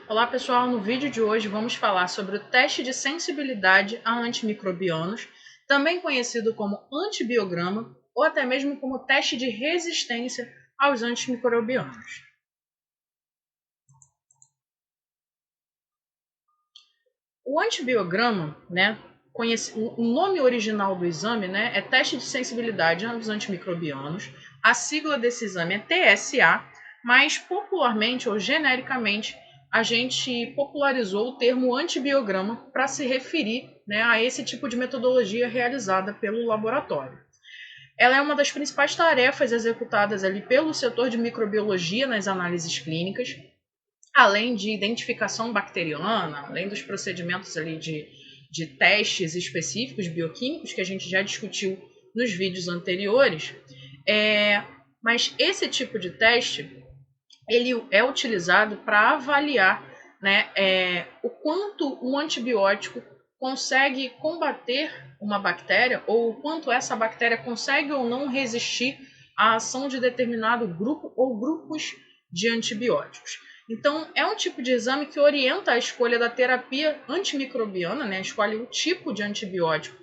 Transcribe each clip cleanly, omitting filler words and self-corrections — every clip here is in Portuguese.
Olá pessoal, no vídeo de hoje vamos falar sobre o teste de sensibilidade a antimicrobianos, também conhecido como antibiograma ou até mesmo como teste de resistência aos antimicrobianos. O antibiograma, o nome original do exame, é teste de sensibilidade aos antimicrobianos. A sigla desse exame é TSA, mas popularmente ou genericamente a gente popularizou o termo antibiograma para se referir, a esse tipo de metodologia realizada pelo laboratório. Ela é uma das principais tarefas executadas ali pelo setor de microbiologia nas análises clínicas, além de identificação bacteriana, além dos procedimentos ali de testes específicos bioquímicos que a gente já discutiu nos vídeos anteriores. Mas esse tipo de teste ele é utilizado para avaliar o quanto um antibiótico consegue combater uma bactéria ou o quanto essa bactéria consegue ou não resistir à ação de determinado grupo ou grupos de antibióticos. Então, é um tipo de exame que orienta a escolha da terapia antimicrobiana, escolhe o tipo de antibiótico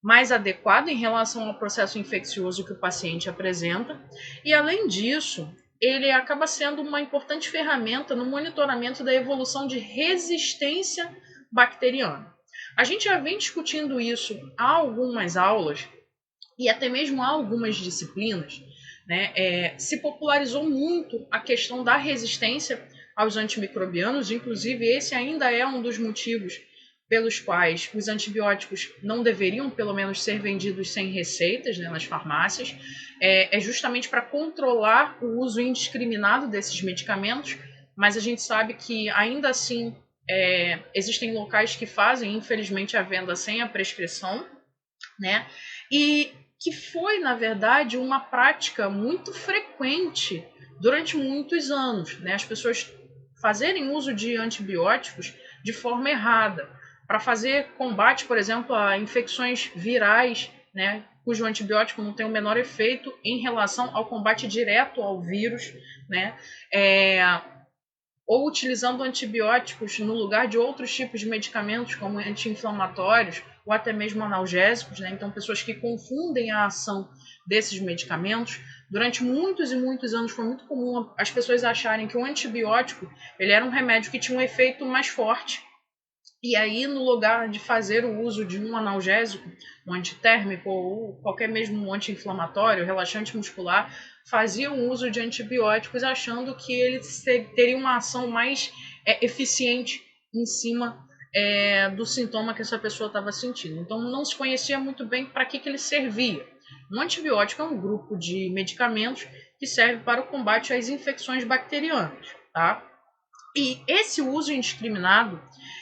mais adequado em relação ao processo infeccioso que o paciente apresenta. E, além disso, ele acaba sendo uma importante ferramenta no monitoramento da evolução de resistência bacteriana. A gente já vem discutindo isso há algumas aulas e até mesmo há algumas disciplinas. Se popularizou muito a questão da resistência aos antimicrobianos, inclusive esse ainda é um dos motivos pelos quais os antibióticos não deveriam, pelo menos, ser vendidos sem receitas nas farmácias. É justamente para controlar o uso indiscriminado desses medicamentos, mas a gente sabe que ainda assim existem locais que fazem, infelizmente, a venda sem a prescrição, e que foi, na verdade, uma prática muito frequente durante muitos anos, as pessoas fazerem uso de antibióticos de forma errada, para fazer combate, por exemplo, a infecções virais, cujo antibiótico não tem o menor efeito em relação ao combate direto ao vírus, ou utilizando antibióticos no lugar de outros tipos de medicamentos, como anti-inflamatórios ou até mesmo analgésicos. Então, pessoas que confundem a ação desses medicamentos. Durante muitos e muitos anos foi muito comum as pessoas acharem que o antibiótico ele era um remédio que tinha um efeito mais forte. E aí, no lugar de fazer o uso de um analgésico, um antitérmico ou qualquer mesmo um anti-inflamatório, relaxante muscular, faziam uso de antibióticos achando que ele teria uma ação mais eficiente em cima do sintoma que essa pessoa estava sentindo. Então, não se conhecia muito bem para que ele servia. Um antibiótico é um grupo de medicamentos que serve para o combate às infecções bacterianas, tá? E esse uso indiscriminado,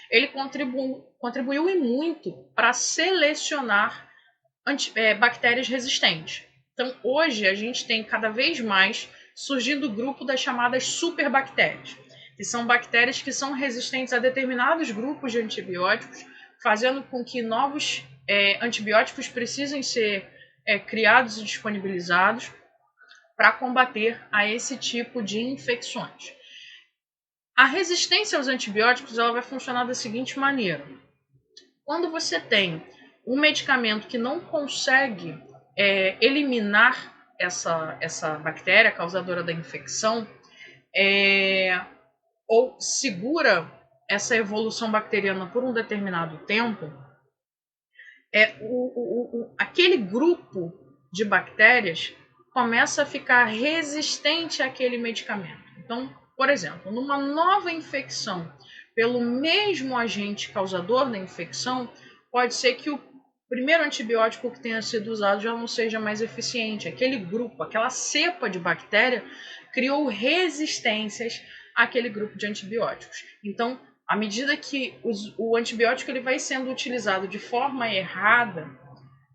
ele contribuiu e muito para selecionar bactérias resistentes. Então, hoje, a gente tem cada vez mais surgindo o grupo das chamadas superbactérias, que são bactérias que são resistentes a determinados grupos de antibióticos, fazendo com que novos antibióticos precisem ser criados e disponibilizados para combater a esse tipo de infecções. A resistência aos antibióticos ela vai funcionar da seguinte maneira. Quando você tem um medicamento que não consegue eliminar essa bactéria causadora da infecção, ou segura essa evolução bacteriana por um determinado tempo, aquele grupo de bactérias começa a ficar resistente àquele medicamento. Então, por exemplo, numa nova infecção pelo mesmo agente causador da infecção, pode ser que o primeiro antibiótico que tenha sido usado já não seja mais eficiente. Aquele grupo, aquela cepa de bactéria, criou resistências àquele grupo de antibióticos. Então, à medida que o antibiótico ele vai sendo utilizado de forma errada,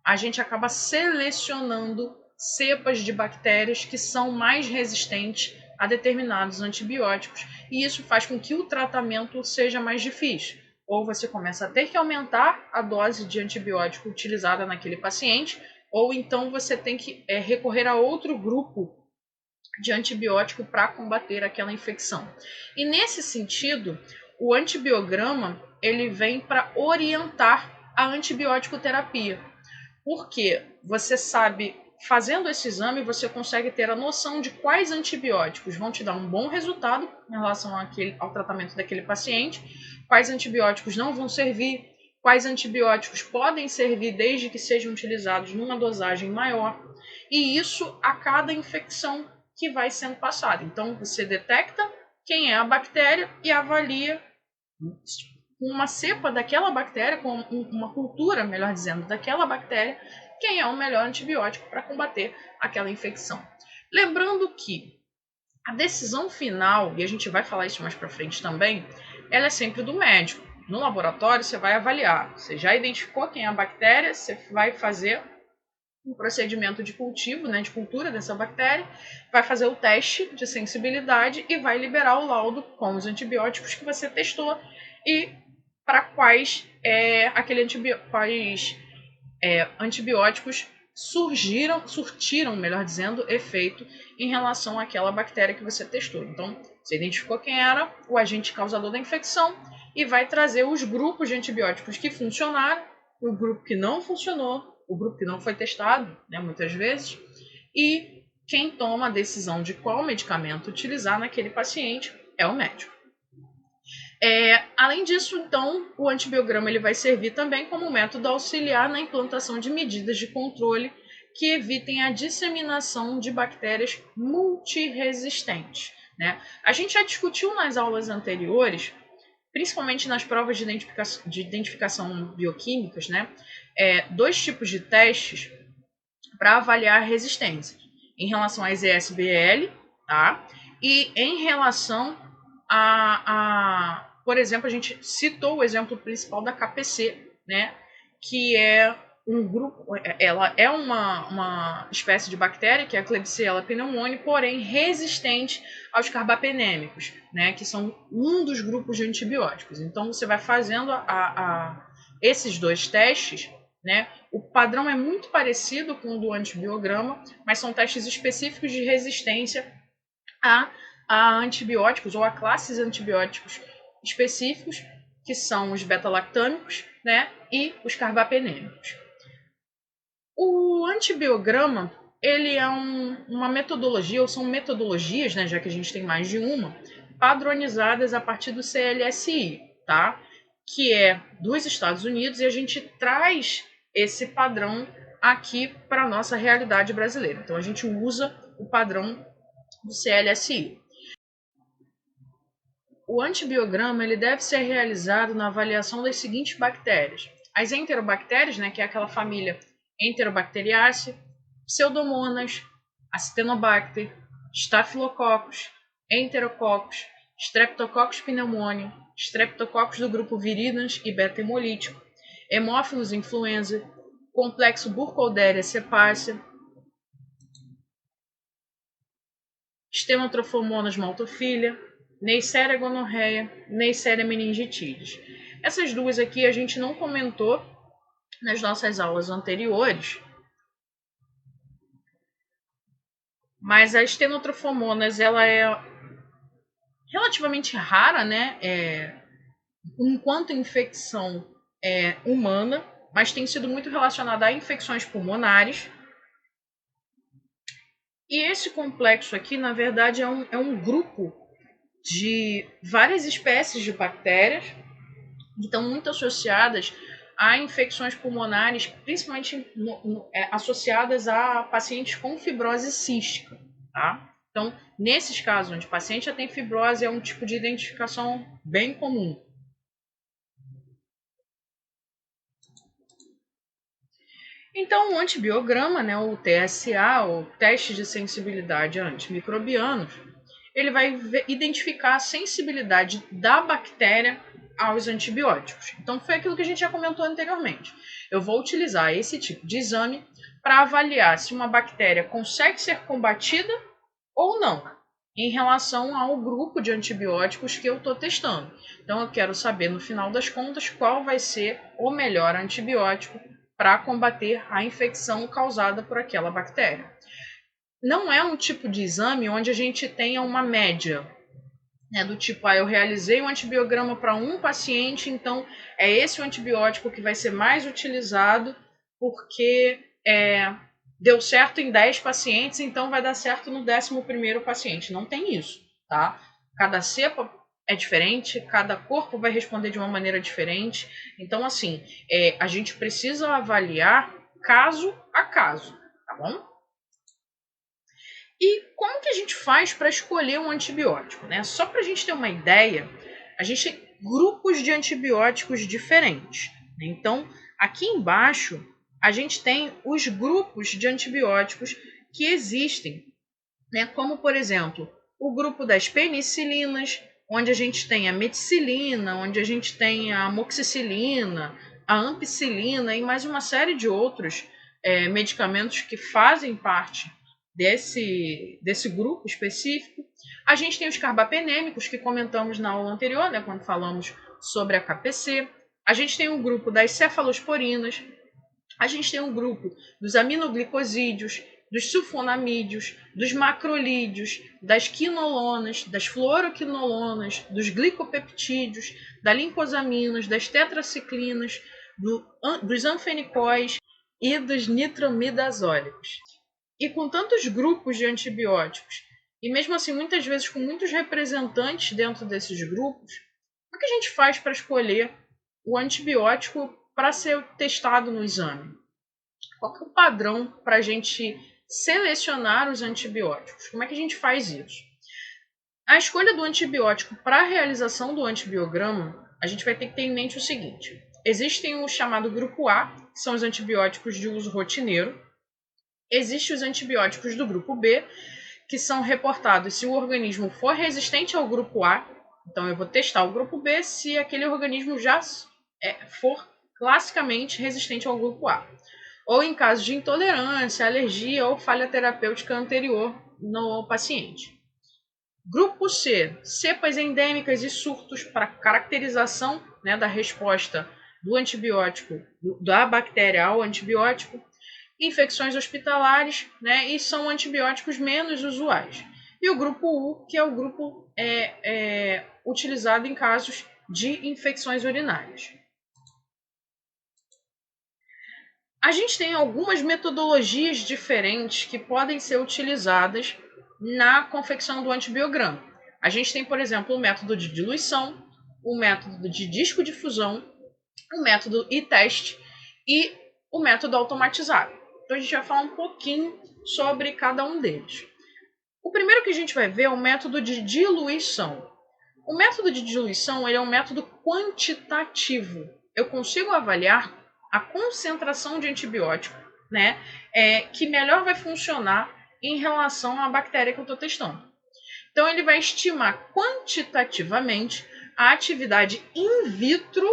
a gente acaba selecionando cepas de bactérias que são mais resistentes a determinados antibióticos. E isso faz com que o tratamento seja mais difícil. Ou você começa a ter que aumentar a dose de antibiótico utilizada naquele paciente, ou então você tem que recorrer a outro grupo de antibiótico para combater aquela infecção. E nesse sentido, o antibiograma ele vem para orientar a antibiótico terapia. Porque você sabe, fazendo esse exame, você consegue ter a noção de quais antibióticos vão te dar um bom resultado em relação ao tratamento daquele paciente, quais antibióticos não vão servir, quais antibióticos podem servir desde que sejam utilizados numa dosagem maior. E isso a cada infecção que vai sendo passada. Então, você detecta quem é a bactéria e avalia uma cepa daquela bactéria, com uma cultura, melhor dizendo, daquela bactéria, quem é o melhor antibiótico para combater aquela infecção. Lembrando que a decisão final, e a gente vai falar isso mais para frente também, ela é sempre do médico. No laboratório, você vai avaliar. Você já identificou quem é a bactéria, você vai fazer um procedimento de cultivo, né, de cultura dessa bactéria, vai fazer o teste de sensibilidade e vai liberar o laudo com os antibióticos que você testou e para quais antibióticos surtiram, melhor dizendo, efeito em relação àquela bactéria que você testou. Então, você identificou quem era o agente causador da infecção e vai trazer os grupos de antibióticos que funcionaram, o grupo que não funcionou, o grupo que não foi testado, né, muitas vezes, e quem toma a decisão de qual medicamento utilizar naquele paciente é o médico. Além disso, então, o antibiograma ele vai servir também como método auxiliar na implantação de medidas de controle que evitem a disseminação de bactérias multiresistentes, né? A gente já discutiu nas aulas anteriores, principalmente nas provas de identificação bioquímicas, né? Dois tipos de testes para avaliar resistência. Em relação às ESBL, tá? E em relação por exemplo, a gente citou o exemplo principal da KPC, né? Que é um grupo, ela é uma espécie de bactéria, que é a Klebsiella pneumoniae, porém resistente aos carbapenêmicos, né? Que são um dos grupos de antibióticos. Então, você vai fazendo esses dois testes, né? O padrão é muito parecido com o do antibiograma, mas são testes específicos de resistência a antibióticos ou a classes antibióticos específicos, que são os beta-lactâmicos, né, e os carbapenêmicos. O antibiograma, ele é uma metodologia, ou são metodologias, né, já que a gente tem mais de uma, padronizadas a partir do CLSI, tá? Que é dos Estados Unidos, e a gente traz esse padrão aqui para a nossa realidade brasileira. Então, a gente usa o padrão do CLSI. O antibiograma ele deve ser realizado na avaliação das seguintes bactérias. As enterobactérias, né, que é aquela família Enterobacteriaceae, Pseudomonas, Acinetobacter, Staphylococcus, Enterococcus, Streptococcus pneumoniae, Streptococcus do grupo Viridans e beta-hemolítico, Haemophilus influenza, complexo Burkholderia cepacia, Stenotrophomonas maltophilia, Neisseria gonorreia, Neisseria meningitidis. Essas duas aqui a gente não comentou nas nossas aulas anteriores, mas a Stenotrophomonas ela é relativamente rara, né? Enquanto infecção humana, mas tem sido muito relacionada a infecções pulmonares. E esse complexo aqui, na verdade, é um grupo de várias espécies de bactérias que estão muito associadas a infecções pulmonares, principalmente associadas a pacientes com fibrose cística, tá? Então, nesses casos onde o paciente já tem fibrose, é um tipo de identificação bem comum. Então, o antibiograma, né, o TSA, o teste de sensibilidade a antimicrobianos, ele vai identificar a sensibilidade da bactéria aos antibióticos. Então, foi aquilo que a gente já comentou anteriormente. Eu vou utilizar esse tipo de exame para avaliar se uma bactéria consegue ser combatida ou não, em relação ao grupo de antibióticos que eu estou testando. Então, eu quero saber, no final das contas, qual vai ser o melhor antibiótico para combater a infecção causada por aquela bactéria. Não é um tipo de exame onde a gente tenha uma média. né, do tipo, eu realizei um antibiograma para um paciente, então é esse o antibiótico que vai ser mais utilizado porque deu certo em 10 pacientes, então vai dar certo no 11º paciente. Não tem isso, tá? Cada cepa é diferente, cada corpo vai responder de uma maneira diferente. Então, assim, a gente precisa avaliar caso a caso, tá bom? E como que a gente faz para escolher um antibiótico, né? Só para a gente ter uma ideia, a gente tem grupos de antibióticos diferentes. Né? Então, aqui embaixo, a gente tem os grupos de antibióticos que existem, né? Como, por exemplo, o grupo das penicilinas, onde a gente tem a meticilina, onde a gente tem a amoxicilina, a ampicilina e mais uma série de outros medicamentos que fazem parte desse grupo específico. A gente tem os carbapenêmicos, que comentamos na aula anterior, né, quando falamos sobre a KPC. A gente tem um grupo das cefalosporinas. A gente tem um grupo dos aminoglicosídeos, dos sulfonamídeos, dos macrolídeos, das quinolonas, das fluoroquinolonas, dos glicopeptídeos, das lincosaminas, das tetraciclinas, dos anfenicóis e dos nitromidazólicos. E com tantos grupos de antibióticos, e mesmo assim muitas vezes com muitos representantes dentro desses grupos, o que a gente faz para escolher o antibiótico para ser testado no exame? Qual que é o padrão para a gente selecionar os antibióticos? Como é que a gente faz isso? A escolha do antibiótico para a realização do antibiograma, a gente vai ter que ter em mente o seguinte: existem o chamado grupo A, que são os antibióticos de uso rotineiro. Existem os antibióticos do grupo B, que são reportados se o organismo for resistente ao grupo A. Então, eu vou testar o grupo B se aquele organismo já for classicamente resistente ao grupo A. Ou em caso de intolerância, alergia ou falha terapêutica anterior no paciente. Grupo C, cepas endêmicas e surtos para caracterização, né, da resposta do antibiótico, da bactéria ao antibiótico. Infecções hospitalares, né, e são antibióticos menos usuais. E o grupo U, que é o grupo utilizado em casos de infecções urinárias. A gente tem algumas metodologias diferentes que podem ser utilizadas na confecção do antibiograma. A gente tem, por exemplo, o método de diluição, o método de discodifusão, o método e-teste e o método automatizado. Então a gente vai falar um pouquinho sobre cada um deles. O primeiro que a gente vai ver é o método de diluição. O método de diluição é um método quantitativo. Eu consigo avaliar a concentração de antibiótico, né, que melhor vai funcionar em relação à bactéria que eu estou testando. Então ele vai estimar quantitativamente a atividade in vitro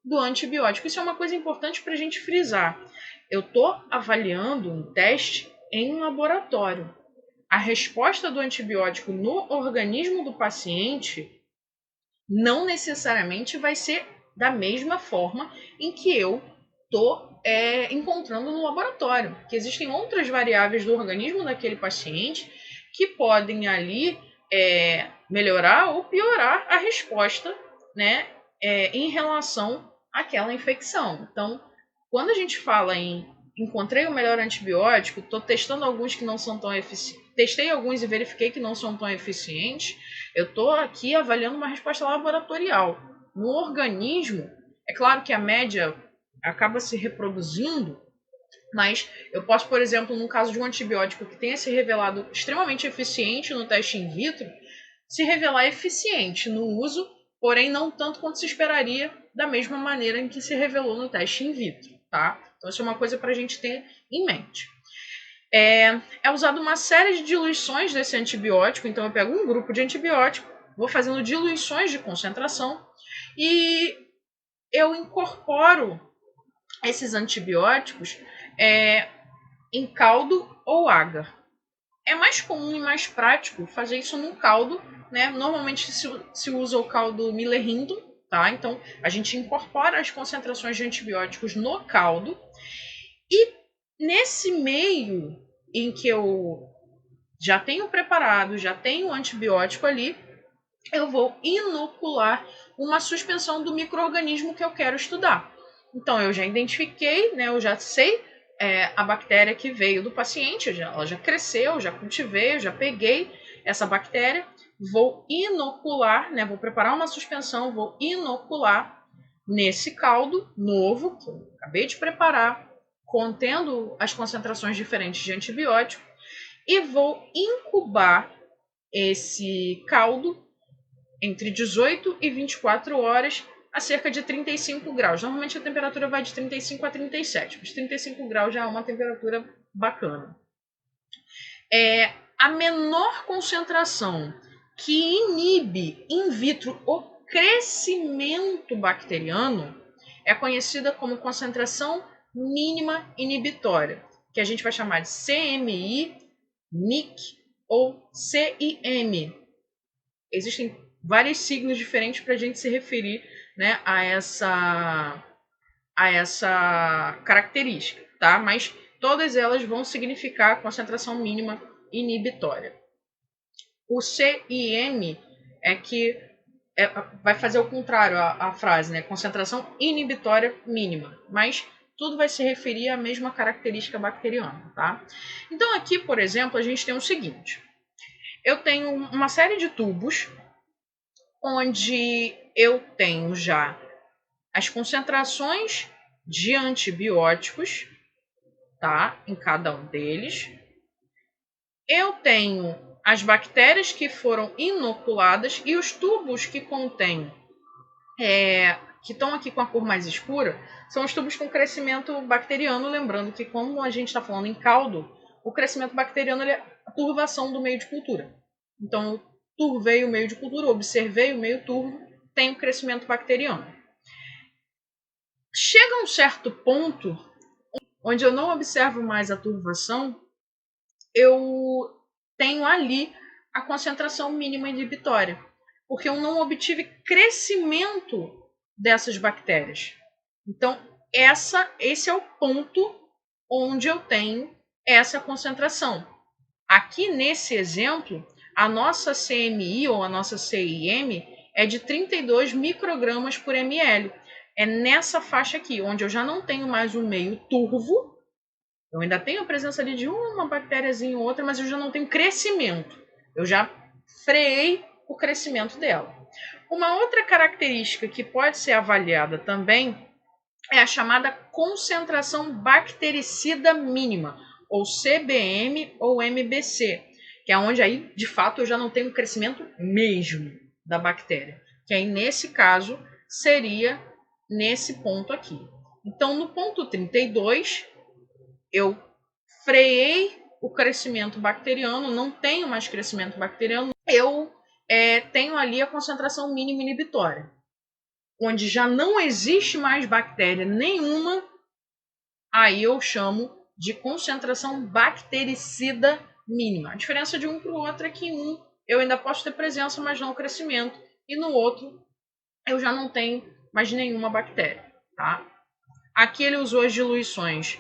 do antibiótico. Isso é uma coisa importante para a gente frisar. Eu estou avaliando um teste em um laboratório. A resposta do antibiótico no organismo do paciente não necessariamente vai ser da mesma forma em que eu estou encontrando no laboratório. Que existem outras variáveis do organismo daquele paciente que podem ali melhorar ou piorar a resposta, né, em relação àquela infecção. Então, quando a gente fala em encontrei o melhor antibiótico, estou testando alguns que não são tão eficientes, testei alguns e verifiquei que não são tão eficientes, eu estou aqui avaliando uma resposta laboratorial. No organismo, é claro que a média acaba se reproduzindo, mas eu posso, por exemplo, no caso de um antibiótico que tenha se revelado extremamente eficiente no teste in vitro, se revelar eficiente no uso, porém não tanto quanto se esperaria da mesma maneira em que se revelou no teste in vitro, tá? Então isso é uma coisa para a gente ter em mente. É usado uma série de diluições desse antibiótico, então eu pego um grupo de antibiótico, vou fazendo diluições de concentração e eu incorporo esses antibióticos em caldo ou agar. É mais comum e mais prático fazer isso num caldo, né? Normalmente se usa o caldo Miller-Hinton, tá? Então a gente incorpora as concentrações de antibióticos no caldo e nesse meio em que eu já tenho preparado, já tenho o antibiótico ali, eu vou inocular uma suspensão do micro-organismo que eu quero estudar. Então, eu já identifiquei, né, eu já sei a bactéria que veio do paciente, ela já cresceu, já cultivei, eu já peguei essa bactéria, vou inocular, né, vou preparar uma suspensão, vou inocular nesse caldo novo, que eu acabei de preparar, contendo as concentrações diferentes de antibiótico, e vou incubar esse caldo entre 18 e 24 horas a cerca de 35 graus. Normalmente a temperatura vai de 35 a 37, mas 35 graus já é uma temperatura bacana. A menor concentração que inibe in vitro o crescimento bacteriano é conhecida como concentração mínima inibitória, que a gente vai chamar de CMI, NIC ou CIM. Existem vários signos diferentes para a gente se referir, né, a essa característica, tá? Mas todas elas vão significar concentração mínima inibitória. O CIM é que vai fazer o contrário a frase, né? Concentração inibitória mínima, mas tudo vai se referir à mesma característica bacteriana, tá? Então aqui, por exemplo, a gente tem o seguinte: eu tenho uma série de tubos onde eu tenho já as concentrações de antibióticos, tá? Em cada um deles. Eu tenho as bactérias que foram inoculadas e os tubos que contêm, que estão aqui com a cor mais escura, são os tubos com crescimento bacteriano. Lembrando que, como a gente está falando em caldo, o crescimento bacteriano é a turvação do meio de cultura. Então, eu turvei o meio de cultura, observei o meio turvo, tem o crescimento bacteriano. Chega um certo ponto onde eu não observo mais a turvação, eu tenho ali a concentração mínima inibitória, porque eu não obtive crescimento dessas bactérias. Então, esse é o ponto onde eu tenho essa concentração. Aqui nesse exemplo, a nossa CMI ou a nossa CIM é de 32 microgramas por ml. É nessa faixa aqui, onde eu já não tenho mais um meio turvo. Eu ainda tenho a presença ali de uma bactériazinha ou outra, mas eu já não tenho crescimento. Eu já freiei o crescimento dela. Uma outra característica que pode ser avaliada também é a chamada concentração bactericida mínima, ou CBM ou MBC, que é onde aí, de fato, eu já não tenho crescimento mesmo da bactéria, que aí, nesse caso, seria nesse ponto aqui. Então, no ponto 32, eu freiei o crescimento bacteriano, não tenho mais crescimento bacteriano, eu tenho ali a concentração mínima inibitória, onde já não existe mais bactéria nenhuma, aí eu chamo de concentração bactericida mínima. A diferença de um para o outro é que em um eu ainda posso ter presença, mas não crescimento, e no outro eu já não tenho mais nenhuma bactéria, tá? Aqui ele usou as diluições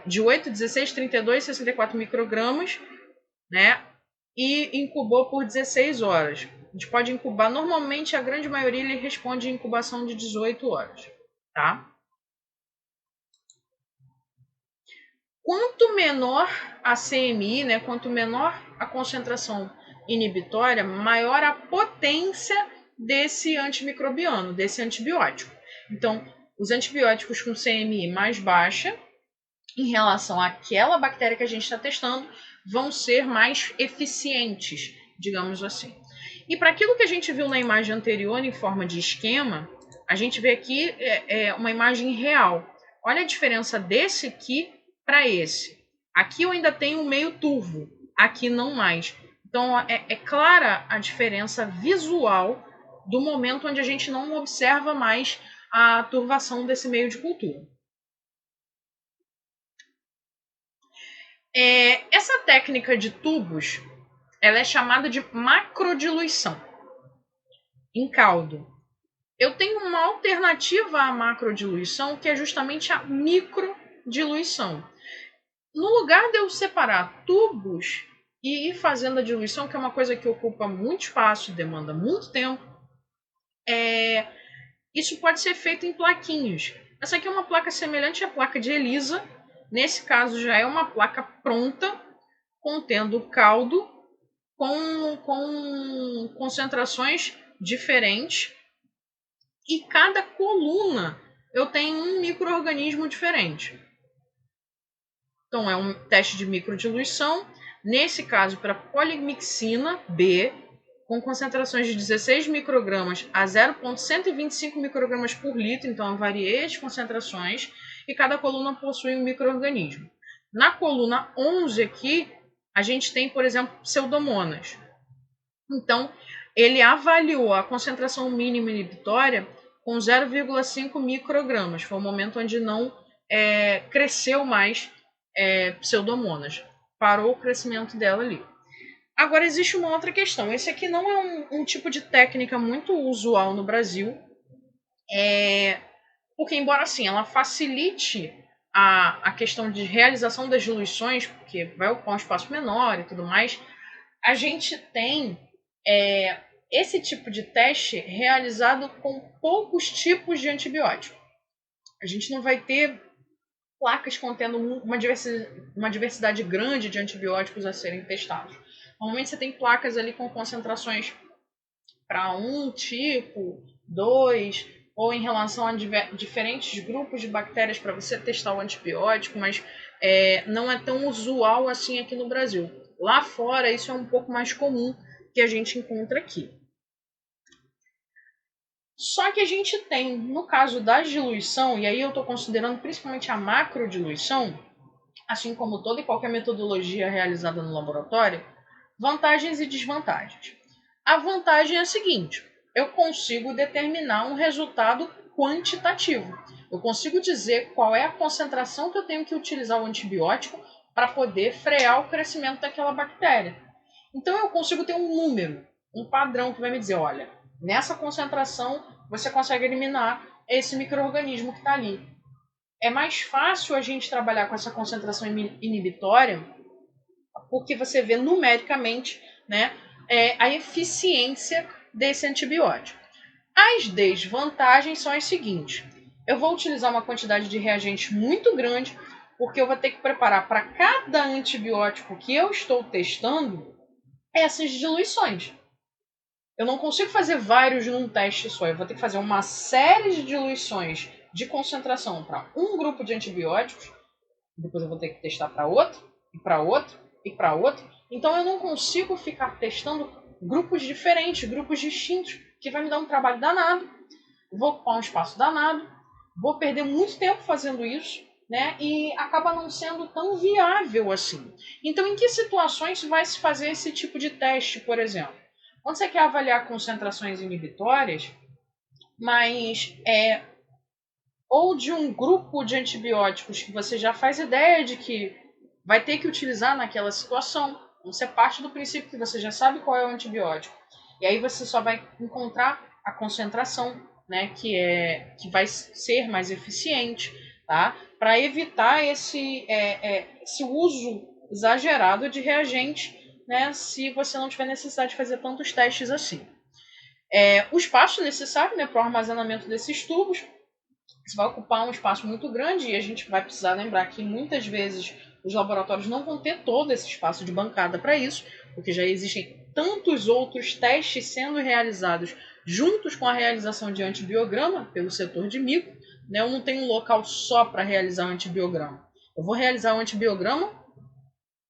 de 8, 16, 32 e 64 microgramas, né? E incubou por 16 horas. A gente pode incubar, normalmente a grande maioria ele responde em incubação de 18 horas, tá? Quanto menor a CMI, né, quanto menor a concentração inibitória, maior a potência desse antimicrobiano, desse antibiótico. Então, os antibióticos com CMI mais baixa, em relação àquela bactéria que a gente está testando, vão ser mais eficientes, digamos assim. E para aquilo que a gente viu na imagem anterior, em forma de esquema, a gente vê aqui uma imagem real. Olha a diferença desse aqui para esse. Aqui eu ainda tenho um meio turvo, aqui não mais. Então é clara a diferença visual do momento onde a gente não observa mais a turvação desse meio de cultura. Essa técnica de tubos, ela é chamada de macrodiluição em caldo. Eu tenho uma alternativa à macrodiluição, que é justamente a microdiluição. No lugar de eu separar tubos e ir fazendo a diluição, que é uma coisa que ocupa muito espaço, demanda muito tempo. Isso pode ser feito em plaquinhos. Essa aqui é uma placa semelhante à placa de ELISA. Nesse caso, já é uma placa pronta, contendo caldo com concentrações diferentes. E cada coluna eu tenho um micro-organismo diferente. Então, é um teste de microdiluição. Nesse caso, para polimixina B, com concentrações de 16 microgramas a 0,125 microgramas por litro. Então, eu variei as concentrações e cada coluna possui um micro-organismo. Na coluna 11 aqui, a gente tem, por exemplo, pseudomonas. Então, ele avaliou a concentração mínima inibitória com 0,5 microgramas. Foi o momento onde não cresceu mais pseudomonas. Parou o crescimento dela ali. Agora, existe uma outra questão. Esse aqui não é um tipo de técnica muito usual no Brasil. Porque, embora assim, ela facilite a questão de realização das diluições, porque vai ocupar um espaço menor e tudo mais, a gente tem esse tipo de teste realizado com poucos tipos de antibiótico. A gente não vai ter placas contendo uma diversidade grande de antibióticos a serem testados. Normalmente você tem placas ali com concentrações para um tipo, 2, ou em relação a diferentes grupos de bactérias para você testar o antibiótico, mas não é tão usual assim aqui no Brasil. Lá fora isso é um pouco mais comum que a gente encontra aqui. Só que a gente tem, no caso da diluição, e aí eu estou considerando principalmente a macrodiluição, assim como toda e qualquer metodologia realizada no laboratório, vantagens e desvantagens. A vantagem é a seguinte: eu consigo determinar um resultado quantitativo. Eu consigo dizer qual é a concentração que eu tenho que utilizar o antibiótico para poder frear o crescimento daquela bactéria. Então eu consigo ter um número, um padrão que vai me dizer, olha, nessa concentração você consegue eliminar esse micro-organismo que está ali. É mais fácil a gente trabalhar com essa concentração inibitória porque você vê numericamente, né, a eficiência desse antibiótico. As desvantagens são as seguintes: eu vou utilizar uma quantidade de reagentes muito grande, porque eu vou ter que preparar para cada antibiótico que eu estou testando essas diluições. Eu não consigo fazer vários num teste só. Eu vou ter que fazer uma série de diluições de concentração para um grupo de antibióticos. Depois eu vou ter que testar para outro, e para outro, e para outro. Então eu não consigo ficar testando grupos diferentes, grupos distintos, que vai me dar um trabalho danado. Vou ocupar um espaço danado. Vou perder muito tempo fazendo isso, né? E acaba não sendo tão viável assim. Então, em que situações vai se fazer esse tipo de teste, por exemplo? Quando você quer avaliar concentrações inibitórias, mas ou de um grupo de antibióticos que você já faz ideia de que vai ter que utilizar naquela situação. Você parte do princípio que você já sabe qual é o antibiótico. E aí você só vai encontrar a concentração, né, que vai ser mais eficiente, tá? Para evitar esse uso exagerado de reagente, né, se você não tiver necessidade de fazer tantos testes assim. O espaço necessário, né, para o armazenamento desses tubos, você vai ocupar um espaço muito grande e a gente vai precisar lembrar que muitas vezes os laboratórios não vão ter todo esse espaço de bancada para isso, porque já existem tantos outros testes sendo realizados juntos com a realização de antibiograma pelo setor de micro, né? Eu não tenho um local só para realizar o antibiograma. Eu vou realizar o antibiograma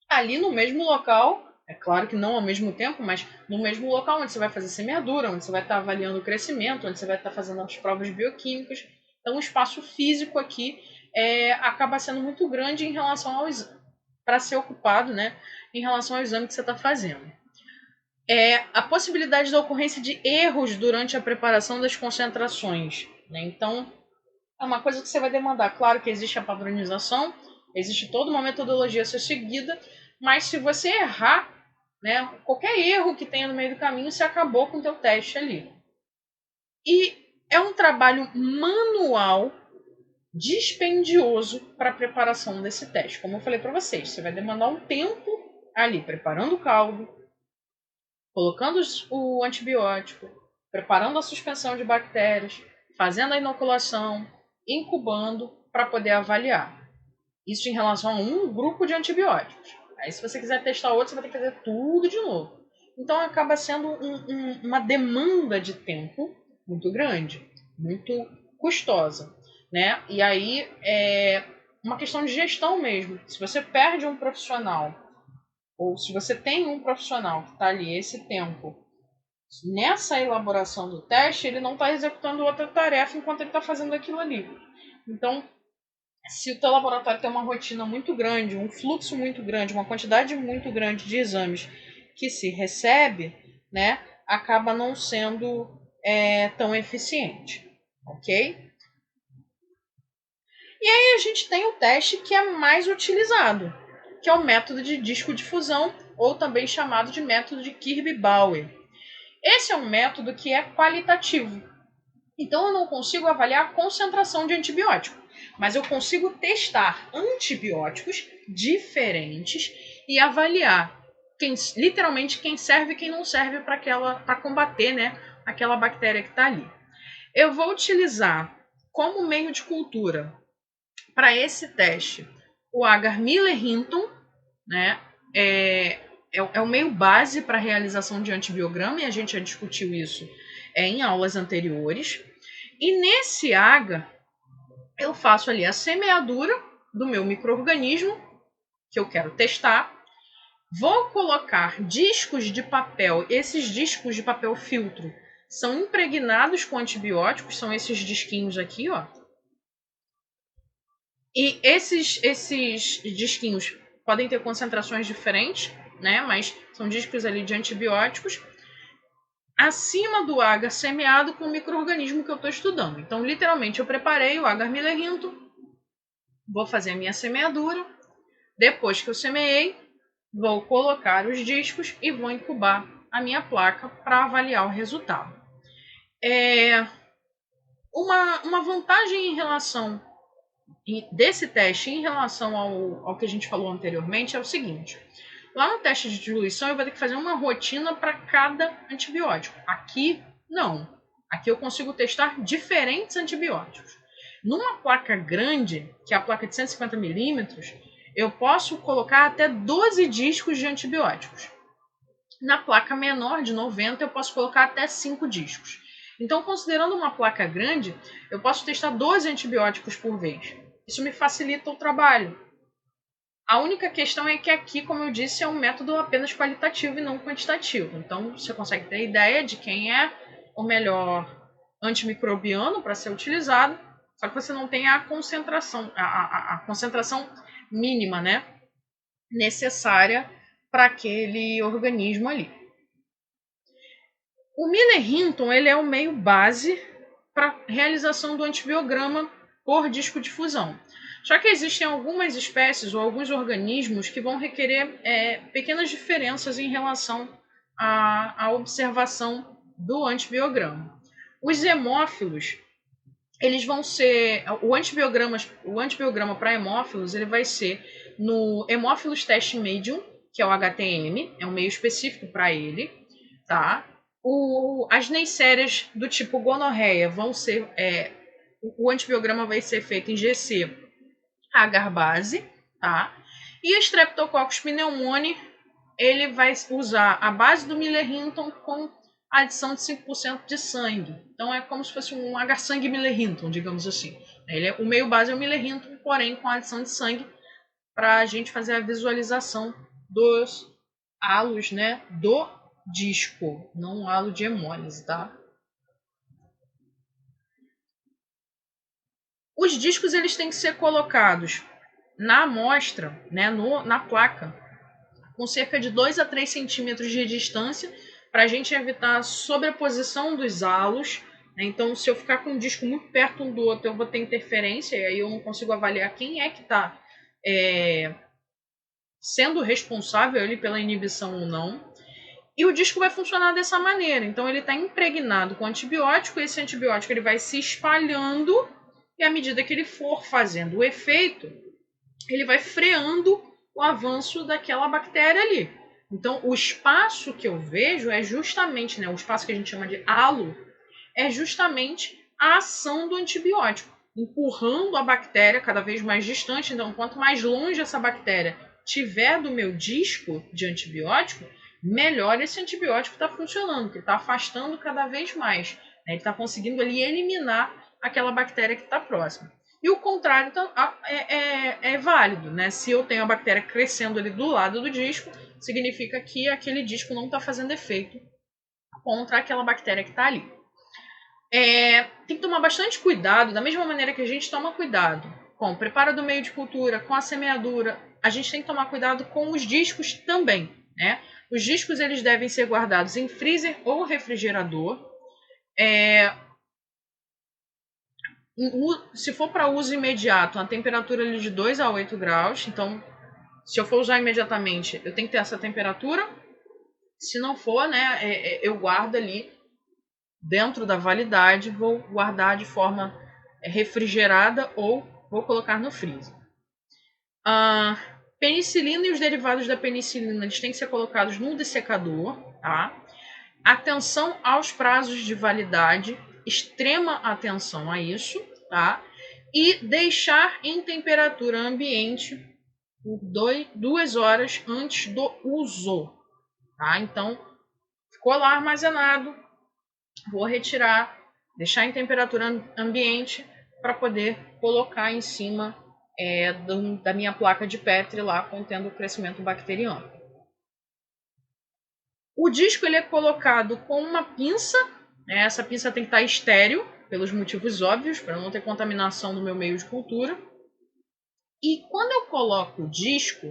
ali no mesmo local, é claro que não ao mesmo tempo, mas no mesmo local onde você vai fazer semeadura, onde você vai estar avaliando o crescimento, onde você vai estar fazendo as provas bioquímicas. Então, o espaço físico aqui acaba sendo muito grande em relação ao exame, para ser ocupado, né, em relação ao exame que você está fazendo. A possibilidade da ocorrência de erros durante a preparação das concentrações, né? Então, é uma coisa que você vai demandar. Claro que existe a padronização, existe toda uma metodologia a ser seguida, mas se você errar, né, qualquer erro que tenha no meio do caminho, você acabou com o teu teste ali. E é um trabalho manual dispendioso para a preparação desse teste. Como eu falei para vocês, você vai demandar um tempo ali preparando o caldo, colocando o antibiótico, preparando a suspensão de bactérias, fazendo a inoculação, incubando para poder avaliar. Isso em relação a um grupo de antibióticos. Aí, se você quiser testar outro, você vai ter que fazer tudo de novo. Então, acaba sendo uma demanda de tempo muito grande, muito custosa, né? E aí é uma questão de gestão mesmo. Se você perde um profissional, ou se você tem um profissional que está ali esse tempo nessa elaboração do teste, ele não está executando outra tarefa enquanto ele está fazendo aquilo ali. Então, se o teu laboratório tem uma rotina muito grande, um fluxo muito grande, uma quantidade muito grande de exames que se recebe, né, acaba não sendo tão eficiente, ok? E aí a gente tem o teste que é mais utilizado, que é o método de discodifusão, ou também chamado de método de Kirby-Bauer. Esse é um método que é qualitativo. Então eu não consigo avaliar a concentração de antibiótico, mas eu consigo testar antibióticos diferentes e avaliar literalmente quem serve e quem não serve para combater, né, aquela bactéria que está ali. Eu vou utilizar como meio de cultura para esse teste o agar Miller-Hinton, né? É o meio base para a realização de antibiograma, e a gente já discutiu isso em aulas anteriores. E nesse agar, eu faço ali a semeadura do meu micro-organismo que eu quero testar. Vou colocar discos de papel. Esses discos de papel filtro são impregnados com antibióticos, são esses disquinhos aqui, ó. E esses disquinhos podem ter concentrações diferentes, né? Mas são discos ali de antibióticos acima do agar semeado com o micro-organismo que eu estou estudando. Então, literalmente, eu preparei o agar Miller-Hinton, vou fazer a minha semeadura. Depois que eu semeei, vou colocar os discos e vou incubar a minha placa para avaliar o resultado. Uma vantagem em relação desse teste em relação ao que a gente falou anteriormente é o seguinte: lá no teste de diluição eu vou ter que fazer uma rotina para cada antibiótico. Aqui não. Aqui eu consigo testar diferentes antibióticos. Numa placa grande, que é a placa de 150 milímetros, eu posso colocar até 12 discos de antibióticos. Na placa menor, de 90, eu posso colocar até 5 discos. Então, considerando uma placa grande, eu posso testar 12 antibióticos por vez. Isso me facilita o trabalho. A única questão é que aqui, como eu disse, é um método apenas qualitativo e não quantitativo. Então, você consegue ter ideia de quem é o melhor antimicrobiano para ser utilizado, só que você não tem a concentração, a concentração mínima, né, necessária para aquele organismo ali. O Miller-Hinton ele é o meio base para realização do antibiograma por discodifusão. Só que existem algumas espécies ou alguns organismos que vão requerer pequenas diferenças em relação à observação do antibiograma. Os hemófilos, eles vão ser... O antibiograma para hemófilos ele vai ser no Haemophilus Test Medium, que é o HTM, é um meio específico para ele, tá? As neisserias do tipo gonorreia vão ser... o antibiograma vai ser feito em GC agar base, tá? E o Streptococcus pneumoniae, ele vai usar a base do Miller-Hinton com adição de 5% de sangue. Então é como se fosse um agar sangue Miller-Hinton, digamos assim. O meio base é o Miller-Hinton, porém com adição de sangue para a gente fazer a visualização dos halos, né, do disco, não um halo de hemólise, tá? Os discos eles têm que ser colocados na amostra, né, na placa, com cerca de 2 a 3 centímetros de distância, para a gente evitar a sobreposição dos halos. Né? Então, se eu ficar com um disco muito perto um do outro, eu vou ter interferência, e aí eu não consigo avaliar quem é que está sendo responsável ali pela inibição ou não. E o disco vai funcionar dessa maneira. Então, ele está impregnado com antibiótico, e esse antibiótico ele vai se espalhando, e à medida que ele for fazendo o efeito, ele vai freando o avanço daquela bactéria ali. Então, o espaço que eu vejo é justamente, né, o espaço que a gente chama de halo, é justamente a ação do antibiótico, empurrando a bactéria cada vez mais distante. Então, quanto mais longe essa bactéria tiver do meu disco de antibiótico, melhor esse antibiótico está funcionando, porque está afastando cada vez mais. Né? Ele está conseguindo ali eliminar aquela bactéria que está próxima. E o contrário é válido. Né? Se eu tenho a bactéria crescendo ali do lado do disco, significa que aquele disco não está fazendo efeito contra aquela bactéria que está ali. Tem que tomar bastante cuidado, da mesma maneira que a gente toma cuidado com o preparo do meio de cultura, com a semeadura, a gente tem que tomar cuidado com os discos também. Né? Os discos eles devem ser guardados em freezer ou refrigerador. Se for para uso imediato, a temperatura ali de 2 a 8 graus. Então, se eu for usar imediatamente, eu tenho que ter essa temperatura. Se não for, né, eu guardo ali dentro da validade, vou guardar de forma refrigerada ou vou colocar no freezer. Penicilina e os derivados da penicilina eles têm que ser colocados num dessecador. Tá? Atenção aos prazos de validade, extrema atenção a isso. Tá? E deixar em temperatura ambiente por 2 horas antes do uso. Tá? Então, ficou lá armazenado, vou retirar, deixar em temperatura ambiente para poder colocar em cima da minha placa de Petri lá contendo o crescimento bacteriano. O disco ele é colocado com uma pinça, né? Essa pinça tem que estar estéril, pelos motivos óbvios, para não ter contaminação do meu meio de cultura. E quando eu coloco o disco,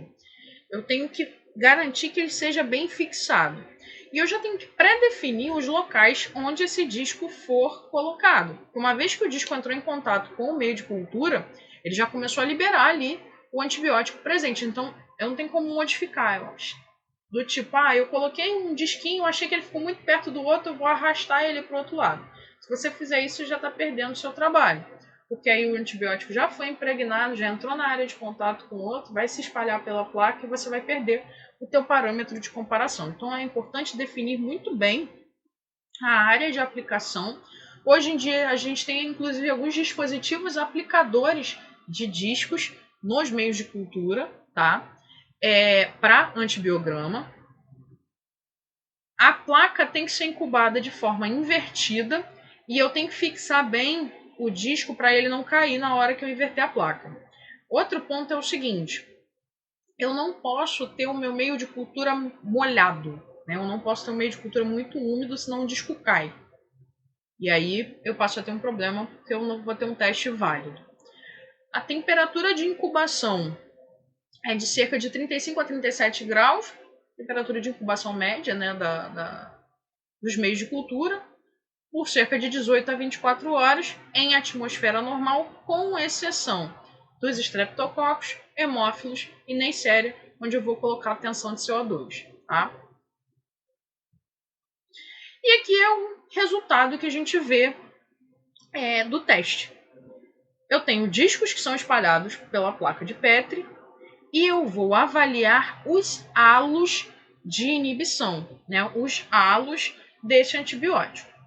eu tenho que garantir que ele seja bem fixado. E eu já tenho que pré-definir os locais onde esse disco for colocado. Uma vez que o disco entrou em contato com o meio de cultura, ele já começou a liberar ali o antibiótico presente. Então, eu não tenho como modificar, eu acho. Do tipo, eu coloquei um disquinho, achei que ele ficou muito perto do outro, eu vou arrastar ele para o outro lado. Se você fizer isso, já está perdendo o seu trabalho. Porque aí o antibiótico já foi impregnado, já entrou na área de contato com o outro, vai se espalhar pela placa e você vai perder o teu parâmetro de comparação. Então é importante definir muito bem a área de aplicação. Hoje em dia a gente tem inclusive alguns dispositivos aplicadores de discos nos meios de cultura, tá? Para antibiograma. A placa tem que ser incubada de forma invertida e eu tenho que fixar bem o disco para ele não cair na hora que eu inverter a placa. Outro ponto é o seguinte, eu não posso ter o meu meio de cultura molhado, né? Eu não posso ter um meio de cultura muito úmido, senão o disco cai. E aí eu passo a ter um problema, porque eu não vou ter um teste válido. A temperatura de incubação é de cerca de 35 a 37 graus, temperatura de incubação média, né, dos meios de cultura, por cerca de 18 a 24 horas em atmosfera normal, com exceção dos estreptococos, hemófilos e Neisseria, onde eu vou colocar a tensão de CO2. Tá? E aqui é o resultado que a gente vê do teste. Eu tenho discos que são espalhados pela placa de Petri e eu vou avaliar os halos de inibição, né? Os halos desse antibiótico.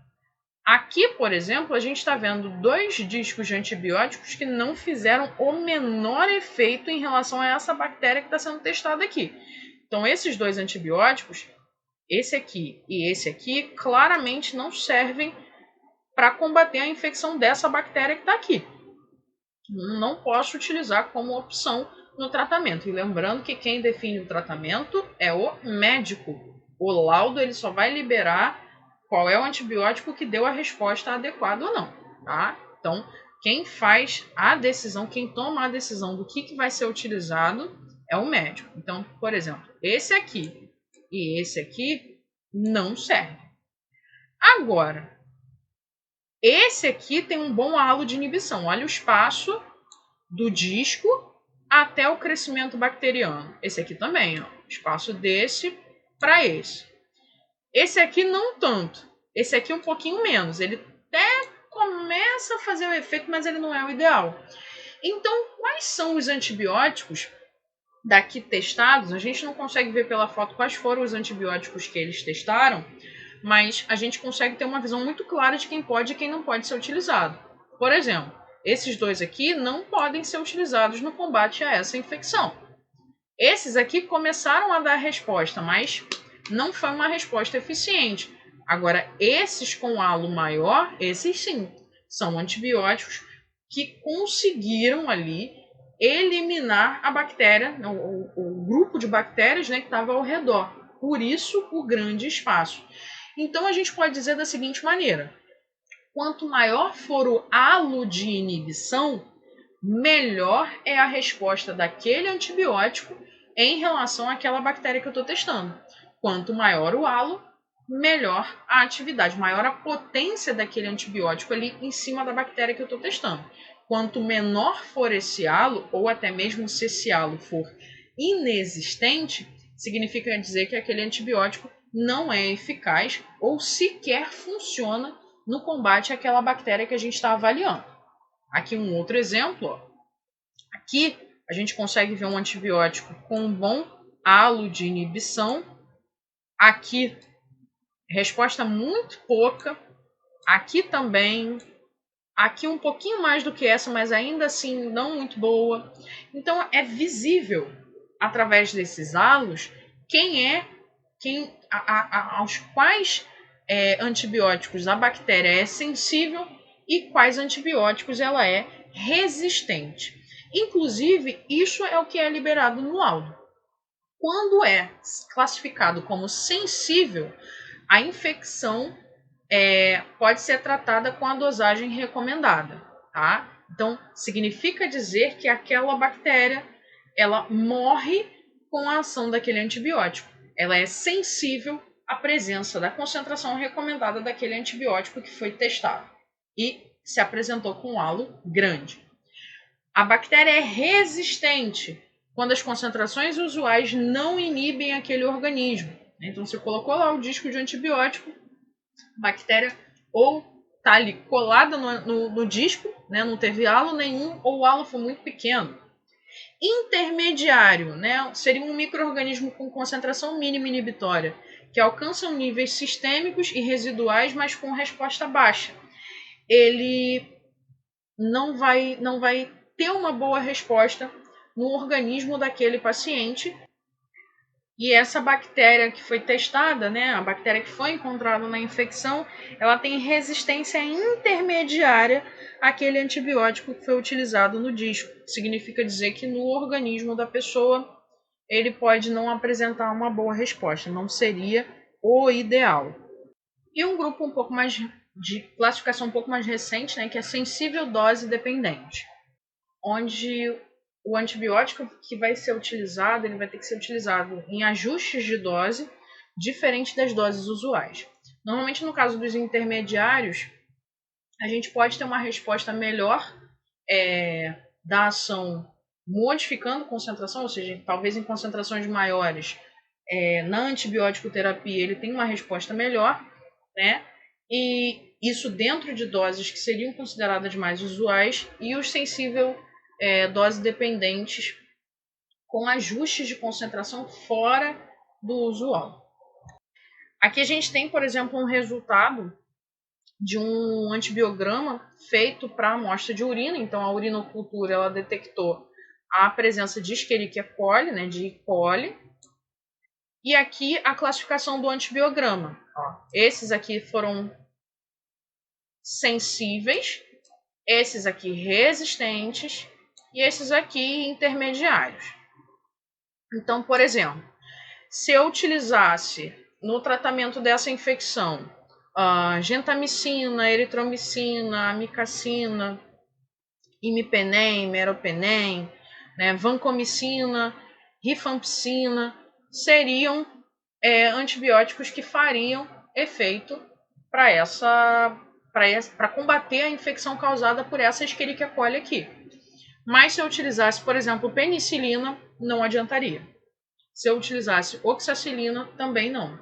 Aqui, por exemplo, a gente está vendo 2 discos de antibióticos que não fizeram o menor efeito em relação a essa bactéria que está sendo testada aqui. Então, esses 2 antibióticos, esse aqui e esse aqui, claramente não servem para combater a infecção dessa bactéria que está aqui. Não posso utilizar como opção no tratamento. E lembrando que quem define o tratamento é o médico. O laudo ele só vai liberar qual é o antibiótico que deu a resposta adequada ou não, tá? Então, quem faz a decisão, quem toma a decisão do que vai ser utilizado é o médico. Então, por exemplo, esse aqui e esse aqui não servem. Agora, esse aqui tem um bom halo de inibição. Olha o espaço do disco até o crescimento bacteriano. Esse aqui também, ó, espaço desse para esse. Esse aqui não tanto. Esse aqui um pouquinho menos. Ele até começa a fazer o efeito, mas ele não é o ideal. Então, quais são os antibióticos daqui testados, a gente não consegue ver pela foto quais foram os antibióticos que eles testaram, mas a gente consegue ter uma visão muito clara de quem pode e quem não pode ser utilizado. Por exemplo, esses dois aqui não podem ser utilizados no combate a essa infecção. Esses aqui começaram a dar resposta, mas não foi uma resposta eficiente. Agora, esses com halo maior, esses sim, são antibióticos que conseguiram ali eliminar a bactéria, o grupo de bactérias, né, que estava ao redor. Por isso, o grande espaço. Então, a gente pode dizer da seguinte maneira: quanto maior for o halo de inibição, melhor é a resposta daquele antibiótico em relação àquela bactéria que eu estou testando. Quanto maior o halo, melhor a atividade, maior a potência daquele antibiótico ali em cima da bactéria que eu estou testando. Quanto menor for esse halo, ou até mesmo se esse halo for inexistente, significa dizer que aquele antibiótico não é eficaz ou sequer funciona no combate àquela bactéria que a gente está avaliando. Aqui um outro exemplo. Ó. Aqui a gente consegue ver um antibiótico com um bom halo de inibição. Aqui, resposta muito pouca. Aqui também. Aqui um pouquinho mais do que essa, mas ainda assim não muito boa. Então é visível, através desses halos, aos quais antibióticos a bactéria é sensível e quais antibióticos ela é resistente. Inclusive, isso é o que é liberado no laudo. Quando é classificado como sensível, a infecção pode ser tratada com a dosagem recomendada, tá? Então, significa dizer que aquela bactéria ela morre com a ação daquele antibiótico. Ela é sensível à presença da concentração recomendada daquele antibiótico que foi testado e se apresentou com um halo grande. A bactéria é resistente quando as concentrações usuais não inibem aquele organismo. Então, você colocou lá o disco de antibiótico, a bactéria ou está ali colada no disco, né, não teve halo nenhum, ou o halo foi muito pequeno. Intermediário, né, seria um micro-organismo com concentração mínima inibitória, que alcançam níveis sistêmicos e residuais, mas com resposta baixa. Ele não vai ter uma boa resposta no organismo daquele paciente. E essa bactéria que foi testada, né, a bactéria que foi encontrada na infecção, ela tem resistência intermediária àquele antibiótico que foi utilizado no disco. Significa dizer que no organismo da pessoa ele pode não apresentar uma boa resposta, não seria o ideal. E um grupo um pouco mais de classificação um pouco mais recente, né, que é sensível dose dependente, onde o antibiótico que vai ser utilizado, ele vai ter que ser utilizado em ajustes de dose diferente das doses usuais. Normalmente, no caso dos intermediários, a gente pode ter uma resposta melhor da ação modificando concentração, ou seja, talvez em concentrações maiores, na antibiótico terapia ele tem uma resposta melhor, né? E isso dentro de doses que seriam consideradas mais usuais, e os sensível dose dependentes com ajustes de concentração fora do usual. Aqui a gente tem, por exemplo, um resultado de um antibiograma feito para amostra de urina. Então, a urinocultura ela detectou a presença de Escherichia coli, né, de E. coli. E aqui a classificação do antibiograma. Ó, esses aqui foram sensíveis, esses aqui resistentes e esses aqui intermediários. Então, por exemplo, se eu utilizasse no tratamento dessa infecção gentamicina, eritromicina, amicacina, imipenem, meropenem, né, vancomicina, rifampicina, seriam antibióticos que fariam efeito para combater a infecção causada por essa Escherichia coli aqui. Mas se eu utilizasse, por exemplo, penicilina, não adiantaria. Se eu utilizasse oxacilina, também não.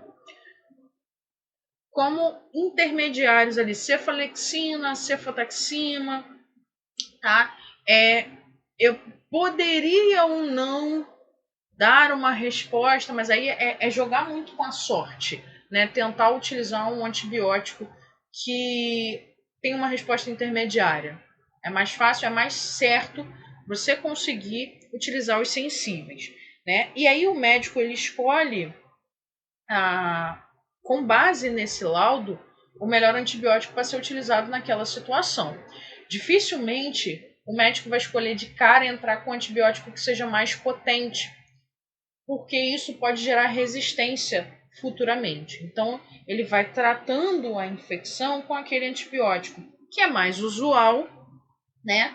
Como intermediários ali, cefalexina, cefotaxima, tá? Eu poderia ou não dar uma resposta, mas aí é jogar muito com a sorte, né? Tentar utilizar um antibiótico que tem uma resposta intermediária. É mais fácil, é mais certo você conseguir utilizar os sensíveis, né? E aí o médico ele escolhe, com base nesse laudo, o melhor antibiótico para ser utilizado naquela situação. Dificilmente o médico vai escolher de cara entrar com um antibiótico que seja mais potente, porque isso pode gerar resistência futuramente. Então, ele vai tratando a infecção com aquele antibiótico que é mais usual, né?